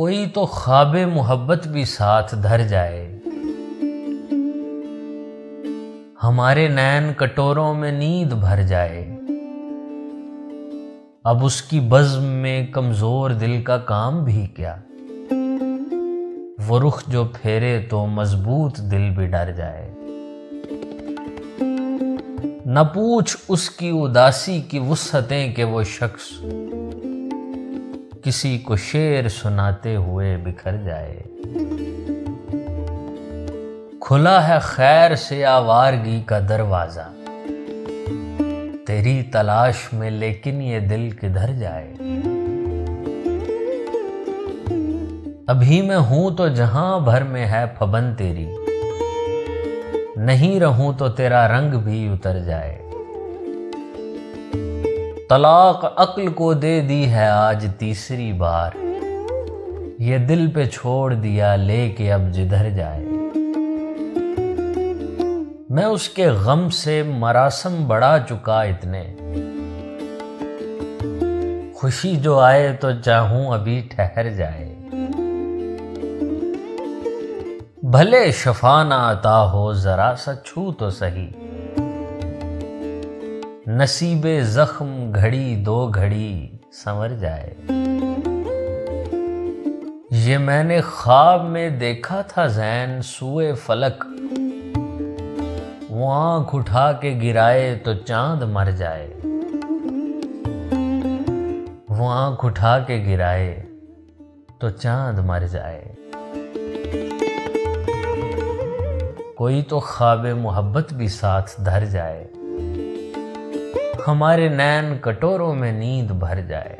کوئی تو خواب محبت بھی ساتھ دھر جائے، ہمارے نین کٹوروں میں نیند بھر جائے، اب اس کی بزم میں کمزور دل کا کام بھی کیا، وہ رخ جو پھیرے تو مضبوط دل بھی ڈر جائے۔ نہ پوچھ اس کی اداسی کی وسعتیں کہ وہ شخص کسی کو شعر سناتے ہوئے بکھر جائے۔ کھلا ہے خیر سے آوارگی کا دروازہ تیری تلاش میں، لیکن یہ دل کدھر جائے۔ ابھی میں ہوں تو جہاں بھر میں ہے پھبن تیری، نہیں رہوں تو تیرا رنگ بھی اتر جائے۔ طلاق عقل کو دے دی ہے آج تیسری بار، یہ دل پہ چھوڑ دیا لے کے اب جدھر جائے۔ میں اس کے غم سے مراسم بڑھا چکا اتنے، خوشی جو آئے تو چاہوں ابھی ٹھہر جائے۔ بھلے شفا نہ عطا ہو ذرا سا چھو تو سہی، نصیب زخم گھڑی دو گھڑی سنور جائے۔ یہ میں نے خواب میں دیکھا تھا زین سوئے فلک، وہ آنکھ اٹھا کے گرائے تو چاند مر جائے۔ وہ آنکھ اٹھا کے گرائے تو چاند مر جائے۔ کوئی تو خواب محبت بھی ساتھ دھر جائے، ہمارے نین کٹوروں میں نیند بھر جائے۔